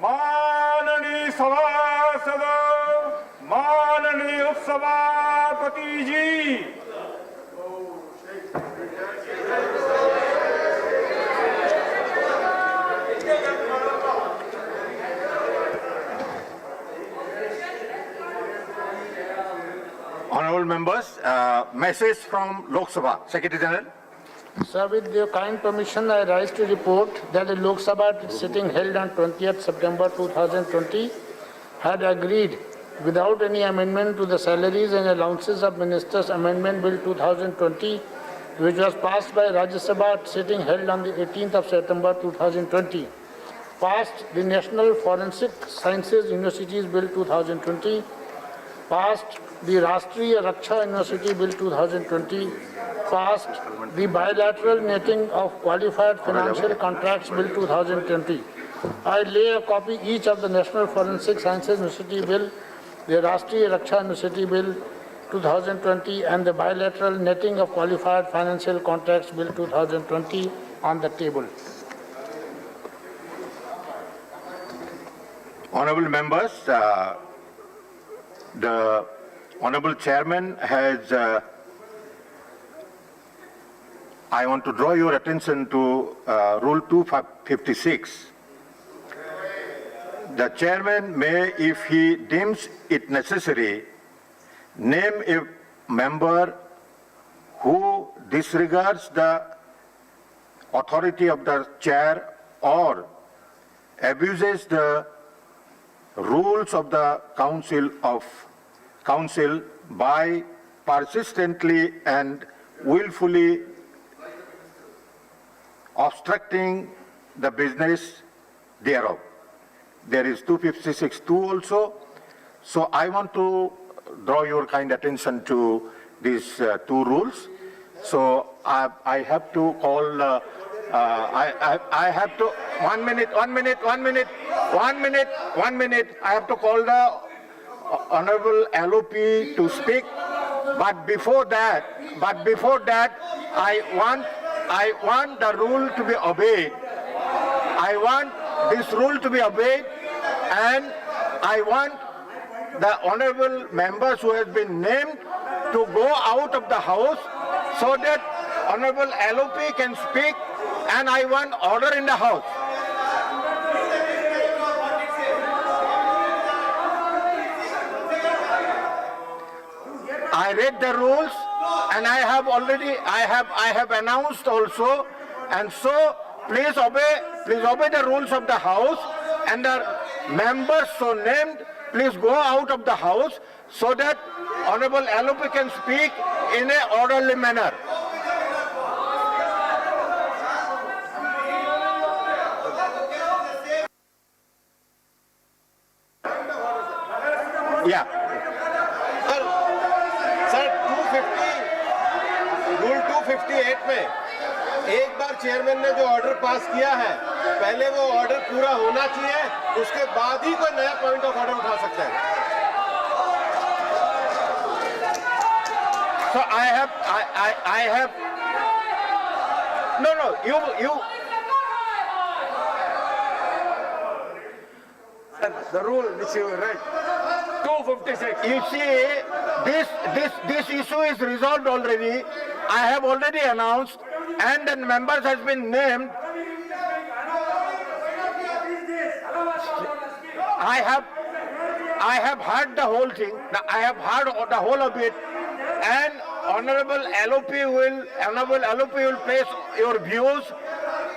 माननीय सभासद, माननीय उपसभापति जी, Honorable members, message from Lok Sabha, Secretary General. Sir, with your kind permission, I rise to report that the Lok Sabha sitting held on 20th September 2020 had agreed without any amendment to the salaries and allowances of Ministers Amendment Bill 2020, which was passed by Rajya Sabha sitting held on the 18th of September 2020. Passed the National Forensic Sciences Universities Bill 2020, passed the Rashtriya Raksha University Bill 2020, passed the Bilateral Netting of Qualified Financial Contracts Bill 2020. I lay a copy each of the National Forensic Sciences University Bill, the Rashtriya Raksha University Bill 2020 and the Bilateral Netting of Qualified Financial Contracts Bill 2020 on the table. Honorable members, the Honorable Chairman has, I want to draw your attention to Rule 256. The Chairman may, if he deems it necessary, name a member who disregards the authority of the Chair or abuses the rules of the Council by persistently and willfully obstructing the business thereof. There is 256(2) also. So I want to draw your kind attention to these two rules. So I have to call, I have to, 1 minute, I have to call the Honorable LOP to speak. But before that, I want the rule to be obeyed. I want this rule to be obeyed, and I want the honorable members who have been named to go out of the house so that Honorable LOP can speak, and I want order in the house. I read the rules, and I have announced also, and so please obey the rules of the house, and the members so named, please go out of the house so that Honorable LOP can speak in an orderly manner. Yeah. Sir 258 में एक बार chairman ने जो order pass किया है, पहले वो order पूरा होना चाहिए, उसके बाद ही कोई नया पॉइंट ऑफ ऑर्डर उठा सकता है. So I have. No, you. the rule which you read, 256. You see, this issue is resolved already. I have already announced, and the members has been named. I have heard the whole thing. I have heard the whole of it, and Honorable LOP will place your views,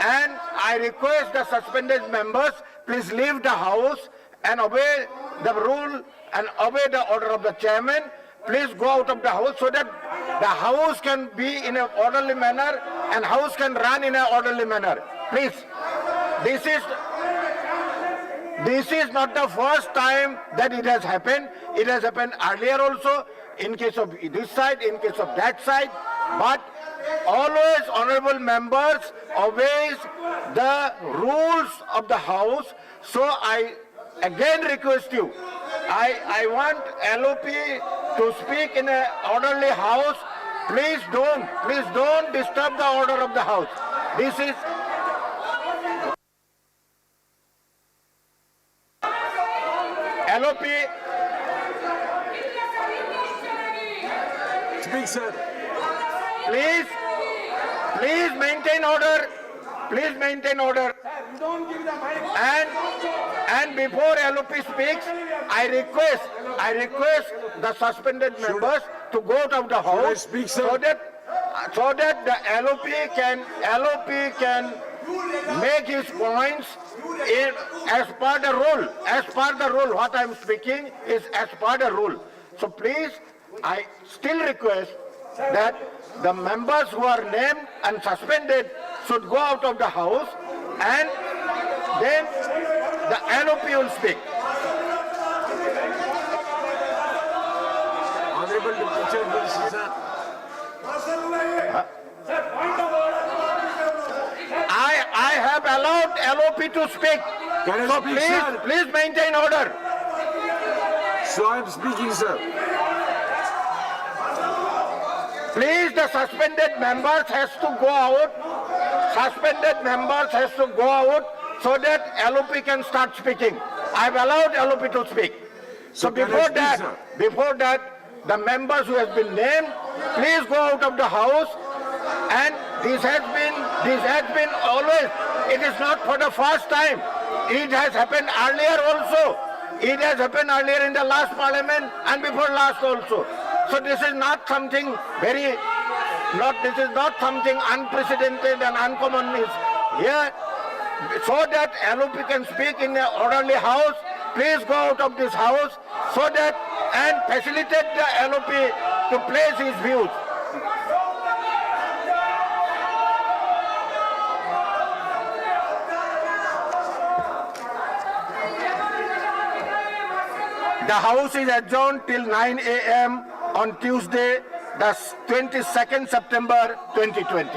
and I request the suspended members, please leave the house and obey the rule and obey the order of the chairman. Please go out of the house so that the house can be in an orderly manner and house can run in an orderly manner. Please, this is not the first time that it has happened. It has happened earlier also, in case of this side, in case of that side. But always honorable members obeys the rules of the house. So I again request you, I want LOP to speak in an orderly house. Please don't disturb the order of the house. This is LOP. Speak, sir. Please maintain order. Please maintain order. And before LOP speaks, I request the suspended members to go out of the I house speak, sir? so that the LOP can make his points as per the rule. As per the rule, what I am speaking is as per the rule. So please, I still request that the members who are named and suspended should go out of the house, and then the LOP will speak. Honorable Deputy Chairperson, sir. I have allowed LOP to speak. Can I So speak, sir? please maintain order. So I am speaking, sir. Please, the suspended members has to go out. Suspended members has to go out so that LOP can start speaking. I've allowed LOP to speak. So can I before speak, that, sir? the members who has been named, please go out of the house. And this has been always. It is not for the first time. It has happened earlier also. It has happened earlier in the last parliament and before last also. So this is not something this is not something unprecedented and uncommon is here. So that LOP can speak in an orderly house, please go out of this house so that and facilitate the LOP to place his views. The House is adjourned till 9 a.m. on Tuesday, the 22nd September 2020.